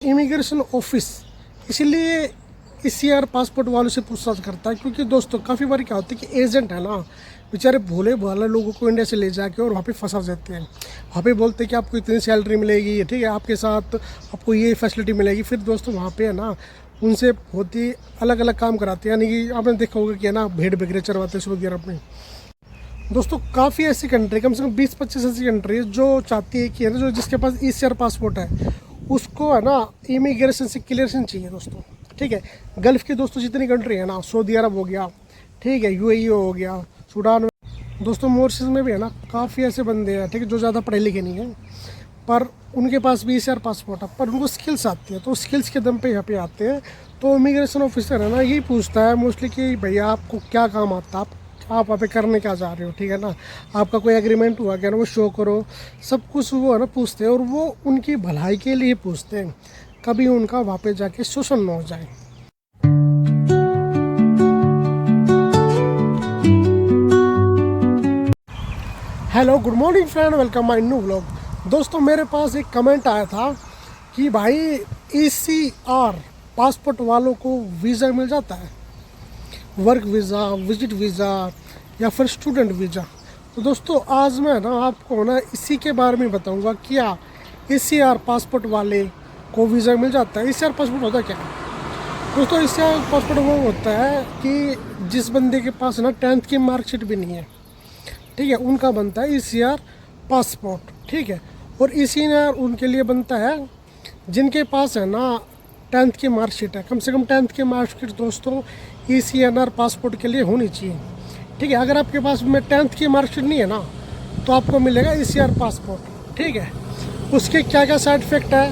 Immigration office इसलिए ECR passport वालों से पूछताछ करता है, क्योंकि दोस्तों काफ़ी बार क्या होता है कि एजेंट है ना, बेचारे भोले भाले लोगों को इंडिया से ले जाके और वहाँ पे फंसा देते हैं। वहाँ पे बोलते हैं कि आपको इतनी सैलरी मिलेगी, ठीक है, आपके साथ आपको ये फैसिलिटी मिलेगी। फिर दोस्तों वहाँ पे है ना उनसे बहुत ही अलग अलग काम कराते हैं, यानी कि आपने देखा होगा कि है ना भेड़ बकरे चरवाते हैं सऊदी अरब में। दोस्तों काफ़ी ऐसी कंट्री, कम से कम 20-25 ऐसी कंट्री जो चाहती है कि है ना जो जिसके पास ECR पासपोर्ट है उसको है ना इमिग्रेशन से क्लियरेशन चाहिए दोस्तों, ठीक है। गल्फ़ की दोस्तों जितनी कंट्री है ना, सऊदी अरब हो गया, ठीक है, UAE हो गया, सूडान, दोस्तों मॉरिशस में भी है ना काफ़ी ऐसे बंदे हैं, ठीक है, जो ज़्यादा पढ़े लिखे नहीं हैं पर उनके पास भी ECR पासपोर्ट है, पर उनको स्किल्स आती है, तो स्किल्स के दम पे यहाँ पे आते हैं। तो इमिग्रेशन ऑफिसर है ना यही पूछता है मोस्टली कि भैया आपको क्या काम आता है, आप वहाँ पे करने क्या जा रहे हो, ठीक है ना, आपका कोई एग्रीमेंट हुआ क्या ना, वो शो करो, सब कुछ वो है ना पूछते हैं। और वो उनकी भलाई के लिए पूछते हैं, कभी उनका वहाँ पे जाके शोषण ना हो जाए। Hello, good morning friend, welcome my new vlog. दोस्तों मेरे पास एक कमेंट आया था कि भाई ECR पासपोर्ट वालों को वीज़ा मिल जाता है, वर्क वीज़ा, विजिट वीज़ा या फिर स्टूडेंट वीज़ा। तो दोस्तों आज मैं ना आपको ना इसी के बारे में बताऊंगा, क्या ECR पासपोर्ट वाले को वीज़ा मिल जाता है। ECR पासपोर्ट होता क्या है दोस्तों? ECR पासपोर्ट वो होता है कि जिस बंदे के पास ना 10th की मार्कशीट भी नहीं है, ठीक है, उनका बनता है ECR पासपोर्ट, ठीक है। और ECR उनके लिए बनता है जिनके पास है ना 10th की मार्कशीट है, कम से कम 10th की मार्कशीट दोस्तों ECR पासपोर्ट के लिए होनी चाहिए, ठीक है। अगर आपके पास में 10th की मार्कशीट नहीं है ना तो आपको मिलेगा ECR पासपोर्ट, ठीक है। उसके क्या क्या साइड इफेक्ट है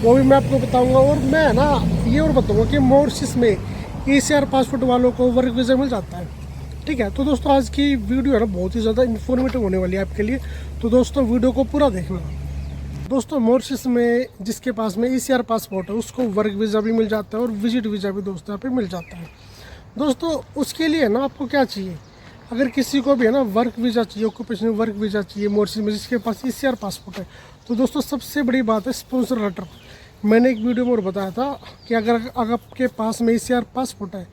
वो भी मैं आपको बताऊंगा, और मैं ना ये और बताऊंगा कि मॉरिशस में ECR पासपोर्ट वालों को वर्क वीज़ा मिल जाता है, ठीक है। तो दोस्तों आज की वीडियो है ना बहुत ही ज़्यादा इन्फॉर्मेटिव होने वाली है आपके लिए, तो दोस्तों वीडियो को पूरा देखना। दोस्तों मॉरिशस में जिसके पास में ECR पासपोर्ट है उसको वर्क वीज़ा भी मिल जाता है और विजिट वीज़ा भी दोस्तों यहाँ पे मिल जाता है। दोस्तों उसके लिए ना आपको क्या चाहिए, अगर किसी को भी है ना वर्क वीज़ा चाहिए, ऑक्यूपेशनल वर्क वीज़ा चाहिए मॉरिशस में जिसके पास ECR पासपोर्ट है, तो दोस्तों सबसे बड़ी बात है स्पॉन्सर लेटर। मैंने एक वीडियो में और बताया था कि अगर आपके पास में ECR पासपोर्ट है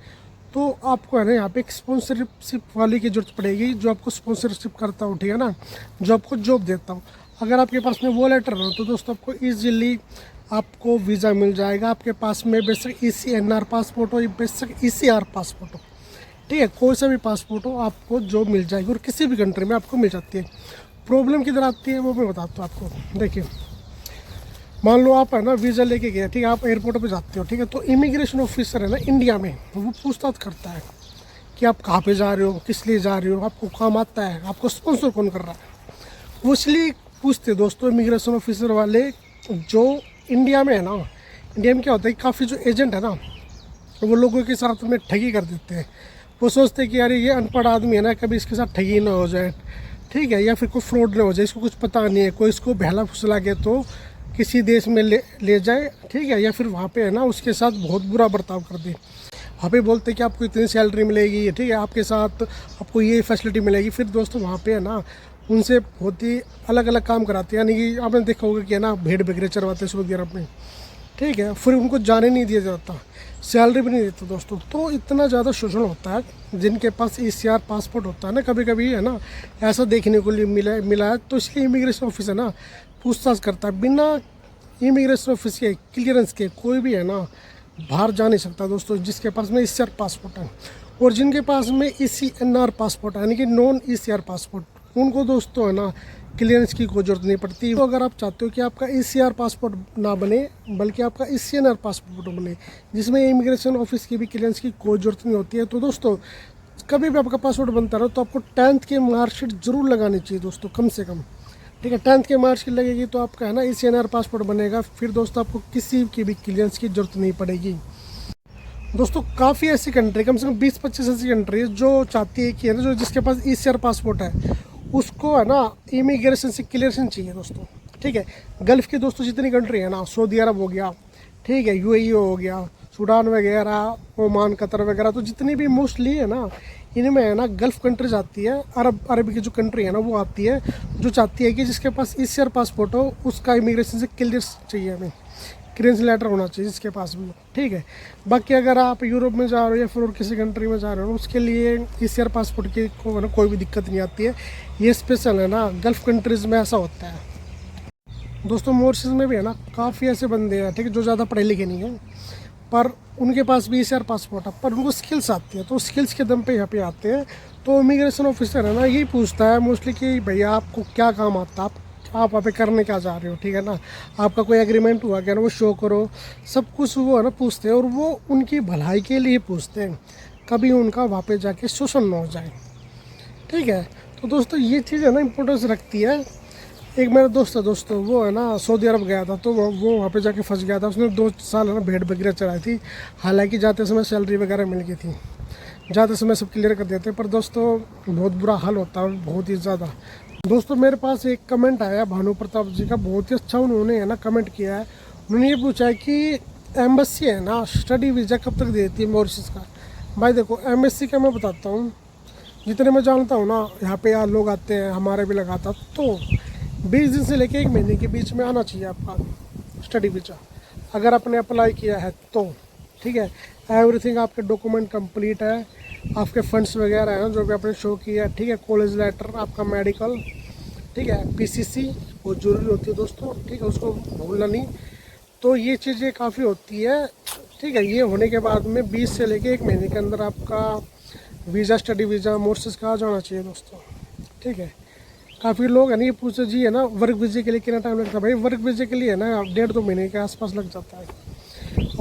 तो आपको है ना यहाँ पे एक स्पॉन्सरशिप वाली की जरूरत पड़ेगी, जो आपको स्पॉन्सरशिप करता हो, ठीक है ना, जो आपको जॉब देता हो। अगर आपके पास में वो लेटर है तो दोस्तों आपको ईजिली आपको वीज़ा मिल जाएगा। आपके पास में बेशक ECNR पासपोर्ट हो, बेशक ECR पासपोर्ट हो, ठीक है, कोई सा भी पासपोर्ट हो आपको जॉब मिल जाएगी और किसी भी कंट्री में आपको मिल जाती है। प्रॉब्लम किधर आती है वो मैं बताता हूँ आपको। देखिए मान लो आप है ना वीज़ा लेके गए, ठीक है, आप एयरपोर्ट पे जाते हो, ठीक है, तो इमिग्रेशन ऑफिसर है ना इंडिया में वो पूछताछ करता है कि आप कहाँ पे जा रहे हो, किस लिए जा रहे हो, आपको काम आता है, आपको स्पॉन्सर कौन कर रहा है, वो इसलिए पूछते दोस्तों इमिग्रेशन ऑफिसर वाले जो इंडिया में है ना। इंडिया में क्या होता है काफ़ी जो एजेंट है ना वो लोगों के साथ में ठगी कर देते हैं। वो सोचते हैं कि यार ये अनपढ़ आदमी है ना, कभी इसके साथ ठगी ना हो जाए, ठीक है, या फिर कोई फ्रॉड ना हो जाए, इसको कुछ पता नहीं है, कोई इसको बहला फुसला के तो किसी देश में ले जाए, ठीक है, या फिर वहाँ पे है ना उसके साथ बहुत बुरा बर्ताव कर दे। वहाँ पे बोलते हैं कि आपको इतनी सैलरी मिलेगी, ठीक है, आपके साथ आपको ये फैसिलिटी मिलेगी। फिर दोस्तों वहाँ पे है ना उनसे बहुत ही अलग अलग काम कराते हैं, यानी कि आपने देखा होगा कि है ना भेड़ बकरे चरवाते हैं सऊदी अरब में, ठीक है। फिर उनको जाने नहीं दिया जाता, सैलरी भी नहीं देता दोस्तों। तो इतना ज़्यादा शोषण होता है जिनके पास ECR पासपोर्ट होता है ना, कभी कभी है ना ऐसा देखने को लिए मिला है। तो इसलिए इमिग्रेशन ऑफिस है ना पूछताछ करता है, बिना इमिग्रेशन ऑफिस के क्लियरेंस के कोई भी है ना बाहर जा नहीं सकता दोस्तों, जिसके पास में ECR पासपोर्ट है। और जिनके पास में ECNR पासपोर्ट है यानी कि नॉन ECR पासपोर्ट, उनको दोस्तों है ना क्लियरेंस की कोई ज़रूरत नहीं पड़ती। तो अगर आप चाहते हो कि आपका ECR पासपोर्ट ना बने बल्कि आपका ECNR पासपोर्ट बने, जिसमें इमिग्रेशन ऑफिस की भी क्लियरेंस की कोई ज़रूरत नहीं होती है, तो दोस्तों कभी भी आपका पासपोर्ट बनता रहो तो आपको 10th की मार्कशीट ज़रूर लगानी चाहिए दोस्तों, कम से कम, ठीक है। 10th की मार्कशीट लगेगी तो आपका है ना ECNR पासपोर्ट बनेगा, फिर दोस्तों आपको किसी की भी क्लियरेंस की ज़रूरत नहीं पड़ेगी। दोस्तों काफ़ी ऐसी कंट्री, कम से कम 20-25 ऐसी कंट्री जो चाहती है कि है ना जो जिसके पास ECR पासपोर्ट है उसको है ना इमिग्रेशन से क्लियरेशन चाहिए दोस्तों, ठीक है। गल्फ़ की दोस्तों जितनी कंट्री है ना, सऊदी अरब हो गया, ठीक है, UAE हो गया, सूडान वगैरह, ओमान, कतर वगैरह, तो जितनी भी मोस्टली है ना इनमें है ना गल्फ़ कंट्रीज आती है, अरब की जो कंट्री है ना वो आती है, जो चाहती है कि जिसके पास ECR पासपोर्ट हो उसका इमिग्रेशन से क्लियर चाहिए हमें। क्रेंस लेटर होना चाहिए जिसके पास भी, ठीक है। बाकी अगर आप यूरोप में जा रहे हो या फिर और किसी कंट्री में जा रहे हो उसके लिए ECR पासपोर्ट की को ना कोई भी दिक्कत नहीं आती है। ये स्पेशल है ना, गल्फ़ कंट्रीज़ में ऐसा होता है। दोस्तों मॉरिशस में भी है ना काफ़ी ऐसे बंदे हैं, ठीक है, जो ज़्यादा पढ़े लिखे नहीं हैं पर उनके पास भी ECR पासपोर्ट है, पर उनको स्किल्स आती है, तो स्किल्स के दम पे यहाँ पे आते हैं। तो इमिग्रेशन ऑफिसर है ना यही पूछता है मोस्टली कि भैया आपको क्या काम आता है, आप वहाँ पे करने क्या जा रहे हो, ठीक है ना, आपका कोई एग्रीमेंट हुआ क्या ना, वो शो करो, सब कुछ वो है ना पूछते हैं। और वो उनकी भलाई के लिए पूछते हैं, कभी उनका वहाँ पे जाके शोषण ना हो जाए, ठीक है। तो दोस्तों ये चीज़ है ना इम्पोर्टेंस रखती है। एक मेरा दोस्त था दोस्तों, वो है ना सऊदी अरब गया था, तो वो वहाँ पे जाके फंस गया था। उसने 2 साल है ना भेड़ बकरियाँ चराई थी, हालांकि जाते समय सैलरी वगैरह मिल गई थी, जाते समय सब क्लियर कर देते, पर दोस्तों बहुत बुरा हाल होता है, बहुत ही ज़्यादा। दोस्तों मेरे पास एक कमेंट आया भानु प्रताप जी का, बहुत ही अच्छा उन्होंने है ना कमेंट किया है। उन्होंने ये पूछा है कि एम्बेसी है ना स्टडी वीज़ा कब तक देती है मॉरिशस का। भाई देखो एम्बेसी का मैं बताता हूँ, जितने मैं जानता हूँ ना, यहाँ पे यार लोग आते हैं, हमारे भी लगाता, तो 20 दिन से लेके 1 महीने के बीच में आना चाहिए आपका स्टडी वीज़ा, अगर आपने अप्लाई किया है तो, ठीक है। एवरीथिंग आपके डॉक्यूमेंट कंप्लीट है, आपके फंड्स वगैरह हैं जो भी आपने शो किया है, ठीक है, कॉलेज लेटर, आपका मेडिकल, ठीक है, PCC बहुत ज़रूरी होती है दोस्तों, ठीक है, उसको भूलना नहीं। तो ये चीज़ें काफ़ी होती है, ठीक है। ये होने के बाद में 20 से लेके 1 महीने के अंदर आपका वीज़ा, स्टडी वीज़ा मॉरिशस का आ जाना चाहिए दोस्तों, ठीक है। काफ़ी लोग है ना ये पूछते जी है ना वर्क वीज़े के लिए कितना टाइम लगता है। भाई वर्क वीज़े के लिए है ना 1.5-2 महीने के आसपास लग जाता है,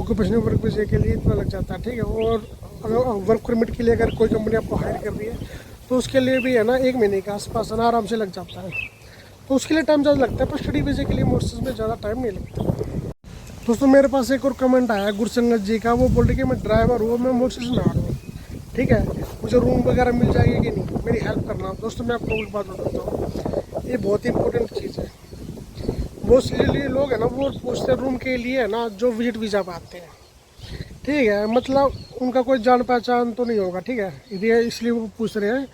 ऑक्यूपेशनल वर्क वीज़े के लिए इतना लग जाता है, ठीक है। और अगर वर्क परमिट के लिए अगर कोई कंपनी आपको हायर कर रही है तो उसके लिए भी है ना 1 महीने के आसपास ना आराम से लग जाता है, तो उसके लिए टाइम ज़्यादा लगता है, पर स्टडी वीज़े के लिए मॉरिशस में ज़्यादा टाइम नहीं लगता। दोस्तों मेरे पास एक और कमेंट आया गुरसंगत जी का, वो बोल रहे कि मैं ड्राइवर हूँ, मैं मॉरिशस में आ रहा हूँ, ठीक है, मुझे रूम वगैरह मिल जाएगी कि नहीं, मेरी हेल्प करना। दोस्तों मैं आपको एक बात बताता हूँ, ये बहुत ही इंपॉर्टेंट चीज़ है। मोस्टली लोग है ना वो पूछते हैं रूम के लिए है ना जो विजिट वीज़ा पे आते हैं, ठीक है, मतलब उनका कोई जान पहचान तो नहीं होगा, ठीक है, ये इसलिए वो पूछ रहे हैं।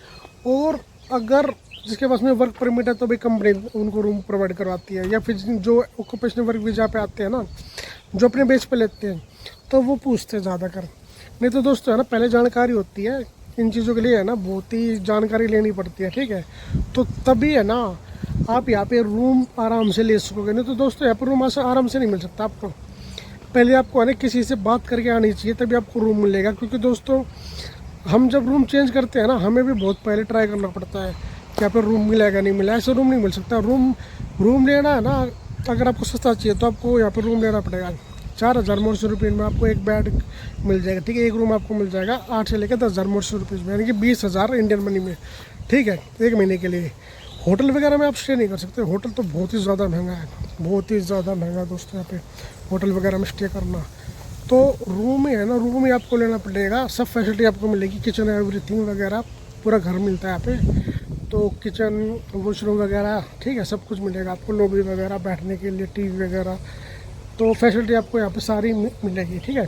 और अगर जिसके पास में वर्क परमिट है तो भी कंपनी उनको रूम प्रोवाइड करवाती है, या फिर जो ऑक्यूपेशनल वर्क वीज़ा पे आते हैं ना, जो अपने बेस पे लेते हैं, तो वो पूछते हैं ज़्यादा कर। नहीं तो दोस्तों है ना पहले जानकारी होती है इन चीज़ों के लिए, है ना बहुत ही जानकारी लेनी पड़ती है, ठीक है। तो तभी है ना आप यहाँ पे रूम आराम से ले सकोगे, नहीं तो दोस्तों यहाँ पर रूम आराम से नहीं मिल सकता आपको। पहले आपको है ना किसी से बात करके आनी चाहिए, तभी आपको रूम मिलेगा। क्योंकि दोस्तों हम जब रूम चेंज करते हैं ना, हमें भी बहुत पहले ट्राई करना पड़ता है कि यहाँ पर रूम मिलेगा नहीं मिला, ऐसे रूम नहीं मिल सकता। रूम लेना है ना, अगर आपको सस्ता चाहिए तो आपको यहाँ पर रूम लेना पड़ेगा। 4,000 मॉरिशस रुपये में आपको एक बेड मिल जाएगा, ठीक है, एक रूम आपको मिल जाएगा 8 से लेकर 10,000 मॉरिशस रुपये में, यानी कि 20,000 इंडियन मनी में, ठीक है, 1 महीने के लिए। होटल वगैरह में आप स्टे नहीं कर सकते, होटल तो बहुत ही ज़्यादा महंगा है, बहुत ही ज़्यादा महंगा दोस्तों यहाँ पे होटल वगैरह में स्टे करना। तो रूम ही है ना, रूम ही आपको लेना पड़ेगा, सब फैसिलिटी आपको मिलेगी, किचन एवरीथिंग वगैरह पूरा घर मिलता है यहाँ पे। तो किचन, वॉशरूम वगैरह, ठीक है, सब कुछ मिलेगा आपको, लॉबी वगैरह, बैठने के लिए टीवी वगैरह, तो फैसिलिटी आपको यहाँ पे सारी मिलेगी, ठीक है।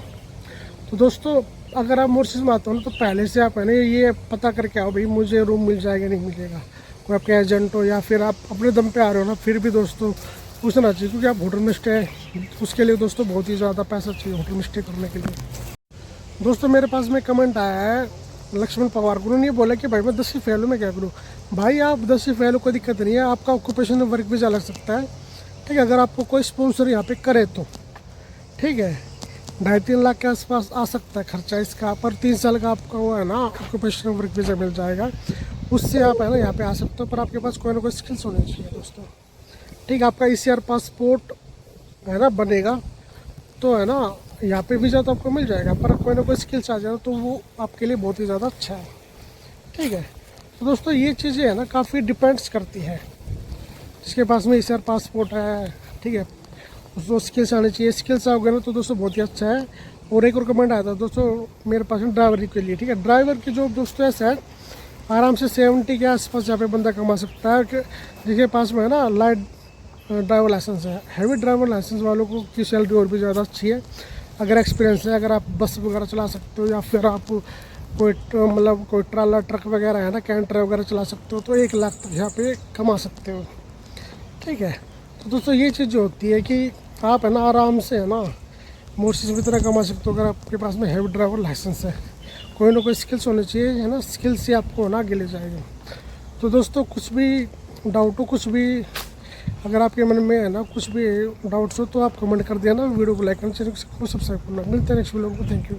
तो दोस्तों अगर आप मॉरिशस में आते हो ना तो पहले से आप है ना ये पता करके आओ भाई मुझे रूम मिल जाएगा नहीं मिलेगा, कोई आपके एजेंट हो या फिर आप अपने दम पे आ रहे हो ना, फिर भी दोस्तों पूछना चाहिए। क्योंकि आप होटल में स्टे, उसके लिए दोस्तों बहुत ही ज़्यादा पैसा चाहिए होटल में स्टे करने के लिए। दोस्तों मेरे पास में कमेंट आया है लक्ष्मण पवार को, उन्होंने बोला कि भाई मैं 10वीं फेल हूँ, मैं क्या करूँ। भाई आप 10वीं फेल हो कोई दिक्कत नहीं है, आपका ऑक्यूपेशनल वर्क वीज़ा लग सकता है, ठीक है, अगर आपको कोई स्पॉन्सर यहाँ पे करे तो, ठीक है। 2.5-3 लाख के आसपास आ सकता है खर्चा इसका, पर 3 साल का आपका वो है ना ऑक्यूपेशनल वर्क वीज़ा मिल जाएगा, उससे आप है ना यहाँ पे आ सकते हो। पर आपके पास कोई ना कोई स्किल्स होनी चाहिए दोस्तों, ठीक है। आपका ECR पासपोर्ट है ना बनेगा तो है ना यहाँ पे वीज़ा तो आपको मिल जाएगा, पर कोई ना कोई स्किल्स आ जाए तो वो आपके लिए बहुत ही ज़्यादा अच्छा है, ठीक है। तो दोस्तों ये चीज़ें है ना काफ़ी डिपेंड्स करती है, जिसके पास में ECR पासपोर्ट है, ठीक है, उसको स्किल्स आनी चाहिए, स्किल्स आओगे ना तो दोस्तों बहुत ही अच्छा है। और एक और कमेंट आया था दोस्तों मेरे पास ड्राइवरी के लिए, ठीक है, ड्राइवर की जो दोस्तों ऐसा है आराम से 70 के आसपास यहाँ पे बंदा कमा सकता है, जिसके पास में है ना लाइट ड्राइवर लाइसेंस है। हैवी ड्राइवर लाइसेंस वालों को की सैलरी और भी ज़्यादा अच्छी है, अगर एक्सपीरियंस है, अगर आप बस वगैरह चला सकते हो या फिर आप कोई मतलब कोई ट्राला ट्रक वगैरह है ना कैंटर वगैरह चला सकते हो, तो 1 लाख तक यहाँ पे कमा सकते हो, ठीक है। तो दोस्तों ये चीज़ जो होती है कि आप है ना आराम से है ना मोर्सिस भी तरह कमा सकते हो अगर आपके पास में हैवी ड्राइवर लाइसेंस है। कोई ना कोई स्किल्स होनी चाहिए है ना, स्किल से आपको ना आगे ले जाएगा। तो दोस्तों कुछ भी डाउट हो, कुछ भी अगर आपके मन में है ना कुछ भी डाउट्स हो तो आप कमेंट कर देना, वीडियो को लाइक करना, चैनल को सब्सक्राइब करना। मिलते हैं नेक्स्ट वीडियो को। Thank you.